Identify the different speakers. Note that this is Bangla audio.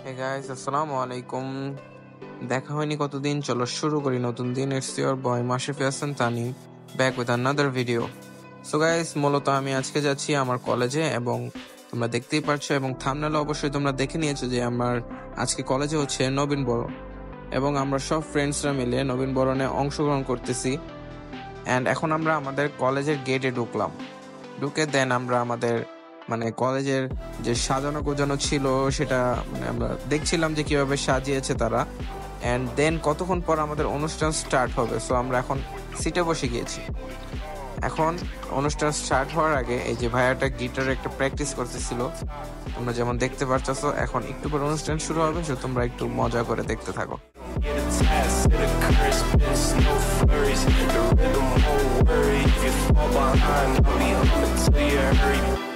Speaker 1: হে গাইস, আসসালামু আলাইকুম। দেখা হয়নি কতদিন, চলো শুরু করি নতুন দিন। It's your boy Mashrafe Hasan Tani, back with another video. So guys, মূলত আমি আজকে যাচ্ছি আমার কলেজে এবং তোমরা দেখতেই পারছো এবং থাম্বনেলে অবশ্যই তোমরা দেখে নিয়েছো যে আমার আজকে কলেজে হচ্ছে নবীন বরণ এবং আমরা সব ফ্রেন্ডসরা মিলে নবীন বরণে অংশগ্রহণ করতেছি। অ্যান্ড এখন আমরা আমাদের কলেজের গেটে ঢুকলাম। ঢুকে দেন আমরা আমাদের কলেজের যে সাজানো গোজানো ছিল সেটা আমরা দেখছিলাম যে কিভাবে সাজিয়েছে তারা। অ্যান্ড দেন কতক্ষণ পর আমাদের অনুষ্ঠান স্টার্ট হবে। সো আমরা এখন সিটে বসে গিয়েছি। এখন অনুষ্ঠান স্টার্ট হওয়ার আগে এই যে ভাইয়াটা গিটারে একটা প্র্যাকটিস করতেছিল, তোমরা যেমন দেখতে পারতেছো। এখন একটু পর অনুষ্ঠান শুরু হবে, সো তোমরা একটু মজা করে দেখতে থাকো।
Speaker 2: The rhythm won't worry if you fall behind. I'll be humming till you hurry.